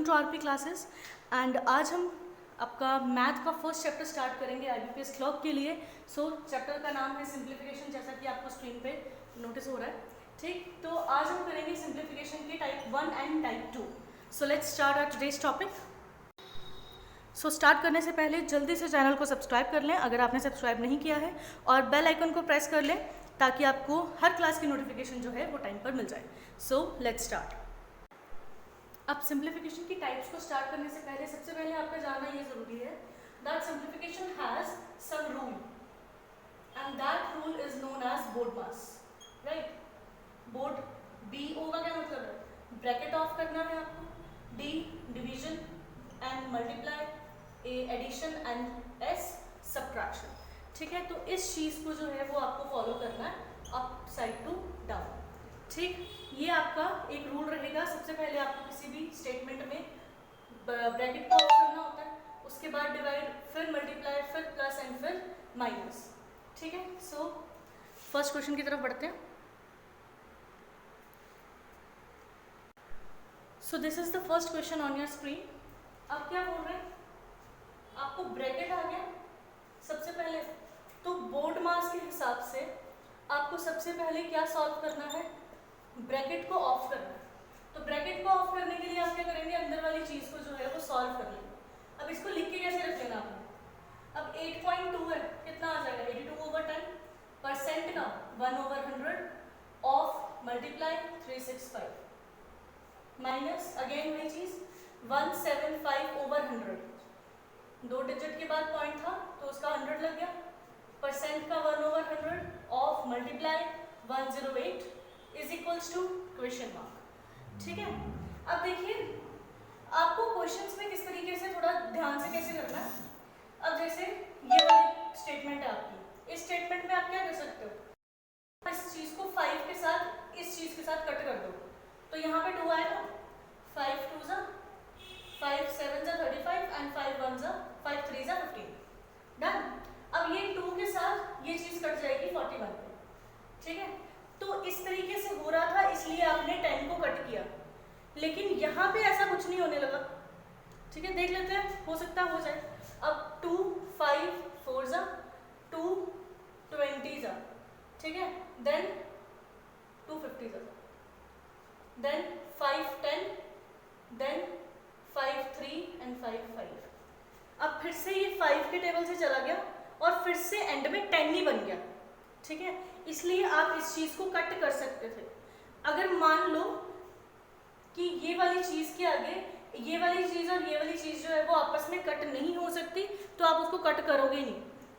To RP classes and आज हम आपका मैथ का फर्स्ट चैप्टर स्टार्ट करेंगे आईबीपीएस क्लॉक के लिए। सो चैप्टर का नाम है सिंप्लीफिकेशन, जैसा कि आपको स्क्रीन पे नोटिस हो रहा है। ठीक, तो आज हम करेंगे सिंप्लीफिकेशन की type 1 and type 2। So let's start our today's topic. So start करने से पहले जल्दी से चैनल को सब्सक्राइब कर लें अगर आपने सब्सक्राइब नहीं किया है, और बेल आइकन को प्रेस कर लें ताकि आपको हर क्लास की नोटिफिकेशन जो है वो टाइम पर मिल जाए। सो लेट्स स्टार्ट। अब सिंप्लीफिकेशन की टाइप्स को स्टार्ट करने से पहले सबसे पहले आपका जानना ये जरूरी है that simplification has some rule and that rule is known as BODMAS, right. बोर्ड BO का क्या मतलब है? ब्रैकेट ऑफ करना है आपको, D division and multiply, A addition and S subtraction. ठीक है, तो इस चीज को जो है वो आपको फॉलो करना है अप साइड टू डाउन। ठीक, ये आपका एक रूल रहेगा। सबसे पहले आपको किसी भी स्टेटमेंट में ब्रैकेट को ऑफ करना होता है, उसके बाद डिवाइड, फिर मल्टीप्लाई, फिर प्लस एंड फिर माइनस। ठीक है, सो फर्स्ट क्वेश्चन की तरफ बढ़ते हैं। So this is the first question on your screen. अब क्या बोल रहे हैं, आपको ब्रैकेट आ गया सबसे पहले, तो बोर्ड मास के हिसाब से आपको सबसे पहले क्या सॉल्व करना है, ब्रैकेट को ऑफ करना है। तो ब्रैकेट को ऑफ करने के लिए आप क्या करेंगे, अंदर वाली चीज को जो है वो सॉल्व कर लेंगे। अब इसको लिख के कैसे रख लेना आपने, अब 8.2 है, कितना आ जाएगा 82/10, परसेंट का 1/100 ऑफ मल्टीप्लाई 365 माइनस अगेन वही चीज 175/100, 2 डिजिट के बाद पॉइंट था तो उसका 100 लग गया, परसेंट का 1/100 of multiply 108 is equals to question mark. ठीक है, अब देखिए आपको क्वेश्चंस में किस तरीके से थोड़ा ध्यान से कैसे करना है। अब जैसे ये वाली स्टेटमेंट है आपकी, इस स्टेटमेंट में आप क्या कर सकते हो, इस चीज को 5 के साथ इस चीज के साथ कट कर दो, तो यहाँ पे 2 आएगा, 5 2 जा 5 7 जा 35 एंड 5 1 जा 5 3 जा 15, डन। अब ये 2 के साथ ये चीज कट जाएगी 41 पे। ठीक है, तो इस तरीके से हो रहा था इसलिए आपने 10 को कट किया, लेकिन यहाँ पे ऐसा कुछ नहीं होने लगा। ठीक है, देख लेते हैं, हो सकता हो जाए। अब 2 5 4 जा 2 20 जा, ठीक है, देन 2 50 जा, देन 5 10, देन 5 3 एंड 5 5। अब फिर से ये 5 के टेबल से चला गया और फिर से एंड में 10 ही बन गया। ठीक है, इसलिए आप इस चीज को कट कर सकते थे। अगर मान लो कि ये वाली चीज के आगे ये वाली चीज और ये वाली चीज जो है वो आपस में कट नहीं हो सकती, तो आप उसको कट करोगे नहीं।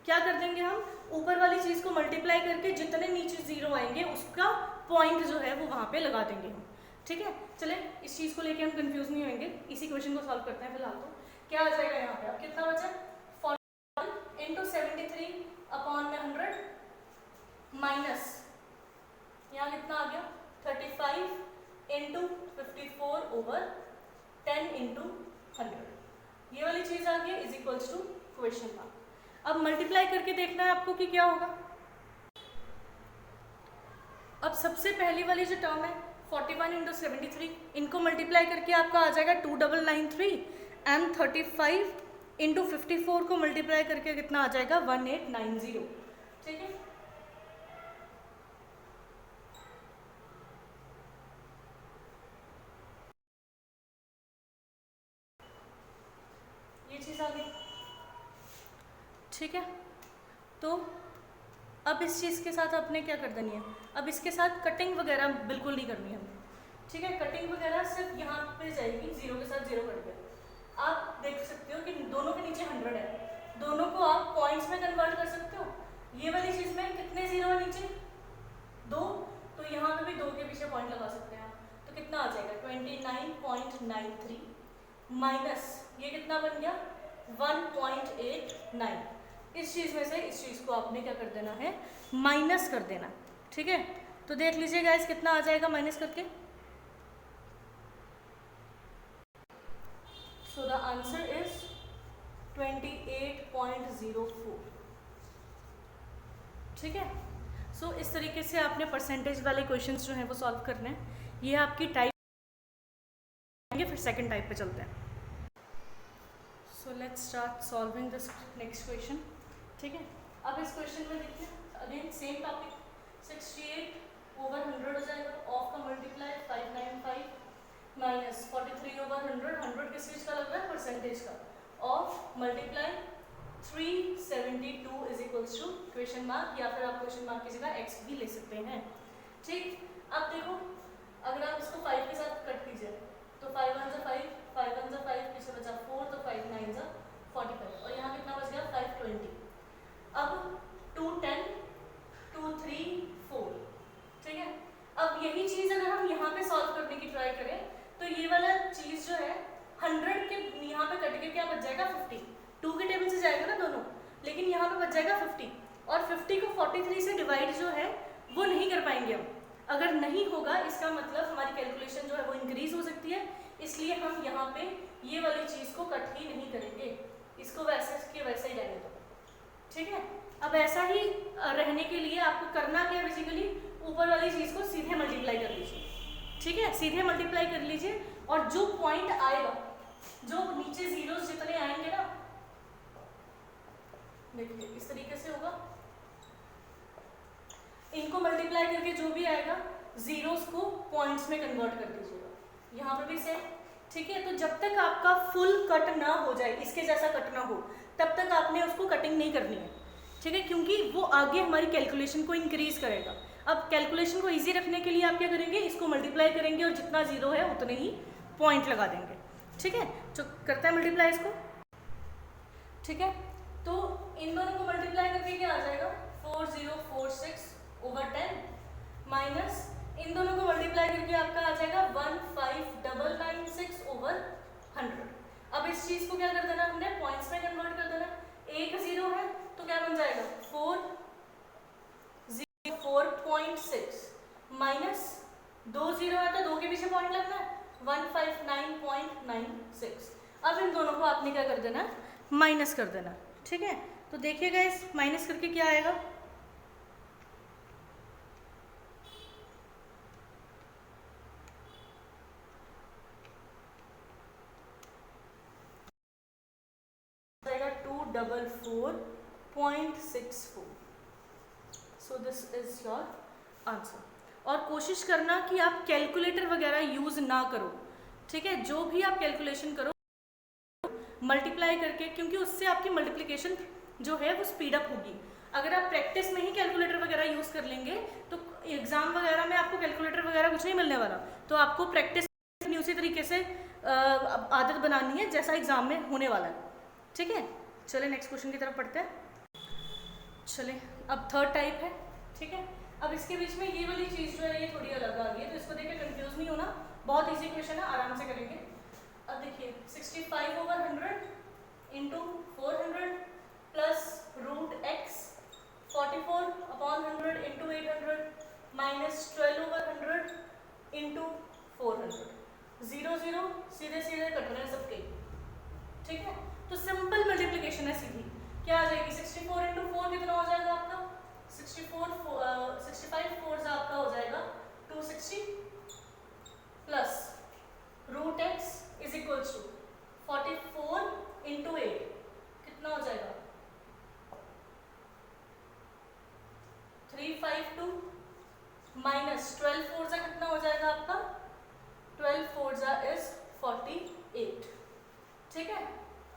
क्या कर देंगे हम, ऊपर वाली चीज को मल्टीप्लाई करके जितने नीचे जीरो आएंगे उसका पॉइंट जो है वो वहां पे लगा देंगे हम। ठीक है, चले इस चीज को लेके हम कंफ्यूज नहीं होंगे, इसी क्वेश्चन को सॉल्व करते हैं फिलहाल। तो क्या आ जाएगा यहाँ पे, अब कितना बचा, 40 इंटू 73 अपॉन में 100 माइनस यहाँ कितना आ गया 35 इंटू 54/10 इंटू 100, ये वाली चीज आ गई is equals to question mark. अब मल्टीप्लाई करके देखना है आपको कि क्या होगा। अब सबसे पहली वाली जो टर्म है 41 इंटू 73, इनको मल्टीप्लाई करके आपका आ जाएगा 2993 एंड 35 इंटू 54 को मल्टीप्लाई करके कितना आ जाएगा 1890। ठीक है, ये चीज आ गई। ठीक है, तो अब इस चीज़ के साथ आपने क्या कर देनी है, अब इसके साथ कटिंग वगैरह बिल्कुल नहीं करनी है। ठीक है, कटिंग वगैरह सिर्फ यहाँ पे जाएगी, जीरो के साथ जीरो कट गया। आप देख सकते हो कि दोनों के नीचे 100 है, दोनों को आप पॉइंट्स में कन्वर्ट कर सकते हो। ये वाली चीज़ में कितने जीरो है नीचे, 2, तो यहाँ पे भी 2 के पीछे पॉइंट लगा सकते हैं आप। तो कितना आ जाएगा 29.93 माइनस ये कितना बन गया 1.89। इस चीज में से इस चीज को आपने क्या कर देना है, माइनस कर देना। ठीक है, तो देख लीजिए गाइस कितना आ जाएगा माइनस करके। So the answer is 28.04। ठीक है, सो इस तरीके से आपने परसेंटेज वाले क्वेश्चंस जो हैं वो सॉल्व करने हैं। ये आपकी टाइप फिर सेकंड सेकंड टाइप पे चलते हैं। सो let's start solving this next question. ठीक है, अब इस क्वेश्चन में देखिए अगेन सेम टॉपिक, 68/100 हो जाएगा, ऑफ का मल्टीप्लाई 595 माइनस 43/100, 100 किस चीज का लग रहा है, परसेंटेज का, of multiply 372 is equals to question mark, या फिर आप क्वेश्चन मार्क की जगह एक्स भी ले सकते हैं। ठीक, अब देखो अगर आप इसको 5 के साथ कट कीजिए तो 5 1 जा 5, 5 1 जा 5, पीछे बचा 4, तो 5 9 जा 45, और यहाँ कितना बच गया 520। अब 2 10 2 3 4, ठीक है। अब यही चीज अगर हम यहाँ पे सॉल्व करने की ट्राई करें तो ये वाला चीज जो है 100 के यहाँ पे कट के क्या बच जाएगा 50, 2 के टेबल से जाएगा ना दोनों, लेकिन यहाँ पे बच जाएगा 50, और 50 को 43 से डिवाइड जो है वो नहीं कर पाएंगे हम। अगर नहीं होगा इसका मतलब हमारी कैलकुलेशन जो है वो इंक्रीज हो सकती है, इसलिए हम यहाँ पे ये वाली चीज को कट ही नहीं करेंगे, इसको वैसे के वैसे ही रहने दो। ठीक है, अब ऐसा ही रहने के लिए आपको करना क्या, बेसिकली ऊपर वाली चीज को सीधे मल्टीप्लाई कर लीजिए। ठीक है, सीधे मल्टीप्लाई कर लीजिए, और जो पॉइंट आएगा, जो नीचे जीरोस जितने आएंगे ना, देखिए इस तरीके से होगा, इनको मल्टीप्लाई करके जो भी आएगा जीरोस को पॉइंट्स में कन्वर्ट कर दीजिएगा, यहाँ पे भी सेम। ठीक है, तो जब तक आपका फुल कट ना हो जाए, इसके जैसा कट ना हो, तब तक आपने उसको कटिंग नहीं करनी है। ठीक है, क्योंकि वो आगे हमारी कैलकुलेशन को इंक्रीज करेगा। अब कैलकुलेशन को इजी रखने के लिए आप क्या करेंगे, इसको मल्टीप्लाई करेंगे और जितना जीरो है उतने ही पॉइंट लगा देंगे। ठीक है, जो करता है मल्टीप्लाई इसको। ठीक है, तो इन दोनों को मल्टीप्लाई करके क्या आ जाएगा 4046/10 माइनस इन दोनों को मल्टीप्लाई करके आपका आ जाएगा 15996/100। अब इस चीज को क्या कर देना, हमने पॉइंट्स में कन्वर्ट कर देना। एक जीरो है तो क्या बन जाएगा 404.6 माइनस 2 जीरो है तो 2 के पीछे पॉइंट लगना है 159.96। अब इन दोनों को आपने क्या कर देना, माइनस कर देना। ठीक है, तो देखिएगा इस माइनस करके क्या आएगा, आएगा 244.64। So this is your answer. और कोशिश करना कि आप कैलकुलेटर वगैरह यूज ना करो। ठीक है, जो भी आप कैलकुलेशन करो मल्टीप्लाई करके, क्योंकि उससे आपकी मल्टीप्लिकेशन जो है वो स्पीड अप होगी। अगर आप प्रैक्टिस में ही कैलकुलेटर वगैरह यूज कर लेंगे तो एग्जाम वगैरह में आपको कैलकुलेटर वगैरह कुछ नहीं मिलने वाला। तो आपको प्रैक्टिस उसी तरीके से आदत बनानी है जैसा एग्जाम में होने वाला है। ठीक है, चले नेक्स्ट क्वेश्चन की तरफ पढ़ते हैं। चले, अब थर्ड टाइप है। ठीक है, अब इसके बीच में ये वाली चीज जो है ये थोड़ी अलग आ गई है, तो इसको देख के कंफ्यूज नहीं होना, बहुत इजी क्वेश्चन है, आराम से करेंगे। अब देखिए 65/100 into 400 plus √x 44/100 into 800 minus 12/100 into 400। 0 0 सीधे सीधे कट रहे हैं सबके। ठीक है, तो सिंपल मल्टीप्लिकेशन है सीधी। क्या आ जाएगी 64 इंटू 4 कितना हो जाएगा आपका 65 4 आपका हो जाएगा 260 plus √x is equals to 44 into 8 कितना हो जाएगा 352 माइनस 12 4 कितना हो जाएगा आपका 12 4 इज 48। ठीक है,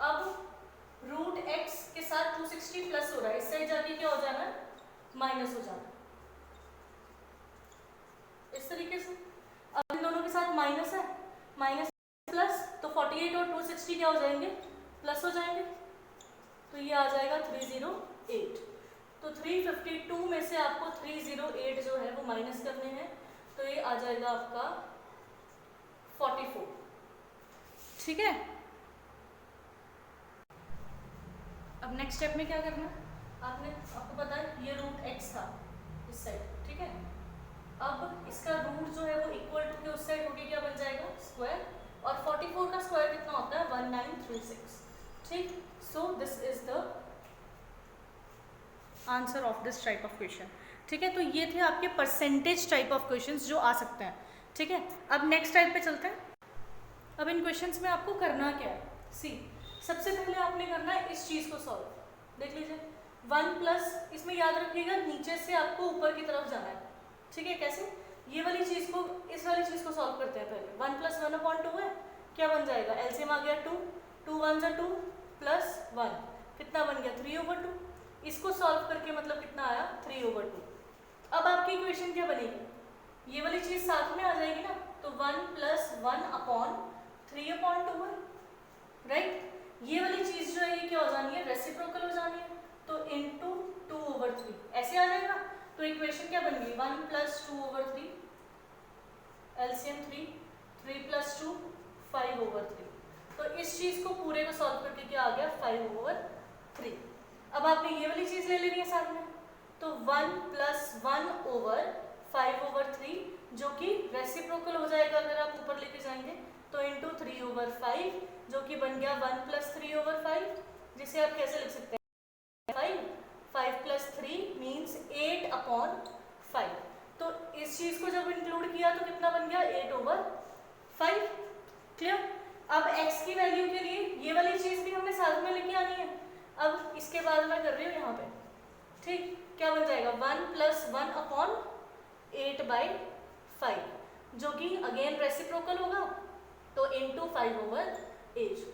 अब √x के साथ 260 प्लस हो रहा है, इससे जाके क्या हो जाना है माइनस हो जाना इस तरीके से। अब इन दोनों के साथ माइनस है, माइनस प्लस तो 48 और 260 क्या हो जाएंगे प्लस हो जाएंगे, तो ये आ जाएगा 308। तो 352 में से आपको 308 जो है वो माइनस करने हैं, तो ये आ जाएगा आपका 44। ठीक है, अब नेक्स्ट स्टेप में क्या करना है, आपको पता है ये √x था इस साइड। ठीक है, अब इसका रूट जो है वो इक्वल टू के उस साइड होके क्या बन जाएगा स्क्वायर, और 44 का स्क्वायर कितना होता है 1936। ठीक, so this is the answer of this type of question. ठीक है, तो ये थे आपके परसेंटेज टाइप ऑफ क्वेश्चंस जो आ सकते हैं। ठीक है, अब नेक्स्ट टाइप पे चलते हैं। अब इन क्वेश्चंस में आपको करना क्या है, सी सबसे पहले आपने करना है इस चीज़ को सॉल्व, देख लीजिए 1 प्लस, इसमें याद रखिएगा नीचे से आपको ऊपर की तरफ जाना है, ठीक है। कैसे, ये वाली चीज़ को, इस वाली चीज़ को सॉल्व करते हैं पहले। 1 प्लस 1/2 है, क्या बन जाएगा, एलसीएम आ गया 2, 2 1 2 प्लस 1, कितना बन गया 3/2। इसको सॉल्व करके मतलब कितना आया 3/2। अब आपकी इक्वेशन क्या बनेगी, ये वाली चीज़ साथ में आ जाएगी ना, तो 1 प्लस 1/3/2 है, राइट। ये वाली चीज़ जो है ये क्या हो जानी है, रेसिप्रोकल हो जानी है, तो इंटू 2/3 ऐसे आ जाएगा। तो इक्वेशन क्या बन गई 1 प्लस 2/3, एलसीएम 3, 3 प्लस 2 5/3। तो इस चीज़ को पूरे को सॉल्व करके क्या आ गया 5/3। अब आपने ये वाली चीज़ ले लेनी है साथ में, तो 1 प्लस 1/5/3 जो कि रेसिप्रोकल हो जाएगा अगर आप ऊपर लेके जाएंगे, तो इंटू 3/5 जो कि बन गया 1 प्लस 3/5, जिसे आप कैसे लिख सकते हैं 5 प्लस 3 मीन्स 8/5। तो इस चीज़ को जब इंक्लूड किया तो कितना बन गया 8/5, क्लियर। अब x की वैल्यू के लिए ये वाली चीज़ भी हमने साथ में लेके आनी है। अब इसके बाद मैं कर रही हूँ यहाँ पे, ठीक, क्या बन जाएगा 1 प्लस 1/8/5 जो कि अगेन रेसिप्रोकल होगा, तो इंटू 5/8।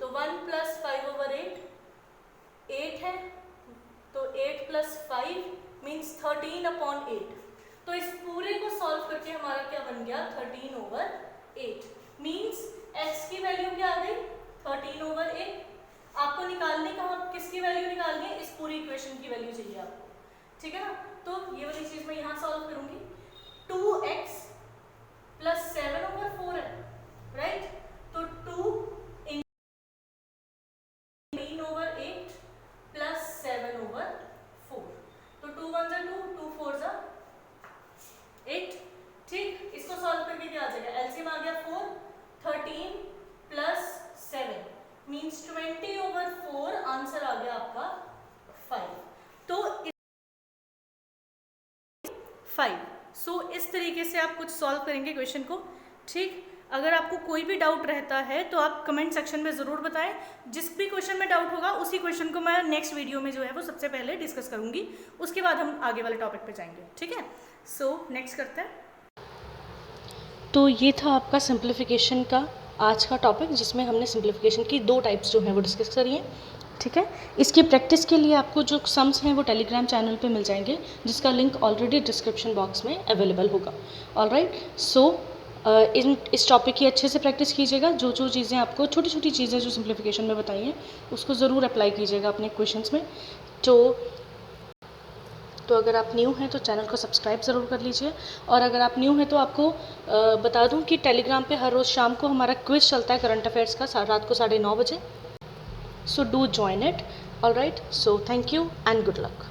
तो 1 प्लस 5/8 8 है, तो 8 प्लस 5 मीन्स 13/8। तो इस पूरे को सॉल्व करके हमारा क्या बन गया 13/8 मीन्स x की वैल्यू क्या आ गई 13/8। आपको निकालने कहाँ, किसकी वैल्यू निकालनी है, इस पूरी इक्वेशन की वैल्यू चाहिए आपको, ठीक है ना। तो ये वाली चीज मैं यहाँ सॉल्व करूंगी, 2x प्लस 7/4 है, राइट। तो 2 13/8 प्लस 7/4, तो 2 1 जा 2, 2 4 जा 8, ठीक। इसको सॉल्व करके क्या आ जाएगा, एलसीएम आ गया 4, 13 प्लस 7 मीन्स 20/4, आंसर आ गया आपका 5। तो 5। सो इस तरीके से आप कुछ सॉल्व करेंगे क्वेश्चन को, ठीक। अगर आपको कोई भी डाउट रहता है तो आप कमेंट सेक्शन में ज़रूर बताएं। जिस भी क्वेश्चन में डाउट होगा उसी क्वेश्चन को मैं नेक्स्ट वीडियो में जो है वो सबसे पहले डिस्कस करूंगी, उसके बाद हम आगे वाले टॉपिक पे जाएंगे, ठीक है। सो नेक्स्ट करते हैं। तो ये था आपका सिंप्लीफिकेशन का आज का टॉपिक, जिसमें हमने सिंप्लीफिकेशन की 2 टाइप्स जो हैं वो डिस्कस करी हैं, ठीक है। इसकी प्रैक्टिस के लिए आपको जो सम्स हैं वो टेलीग्राम चैनल पे मिल जाएंगे, जिसका लिंक ऑलरेडी डिस्क्रिप्शन बॉक्स में अवेलेबल होगा। ऑलराइट, सो इस टॉपिक की अच्छे से प्रैक्टिस कीजिएगा। जो जो चीज़ें आपको, छोटी छोटी चीज़ें जो सिंप्लीफिकेशन में बताई हैं, उसको ज़रूर अप्लाई कीजिएगा अपने क्वेश्चंस में। तो अगर आप न्यू हैं तो चैनल को सब्सक्राइब ज़रूर कर लीजिए। और अगर आप न्यू हैं तो आपको बता दूं कि टेलीग्राम पे हर रोज़ शाम को हमारा क्विज़ चलता है करंट अफेयर्स का, रात को 9:30 बजे। So do join it. All right, so thank you and good luck.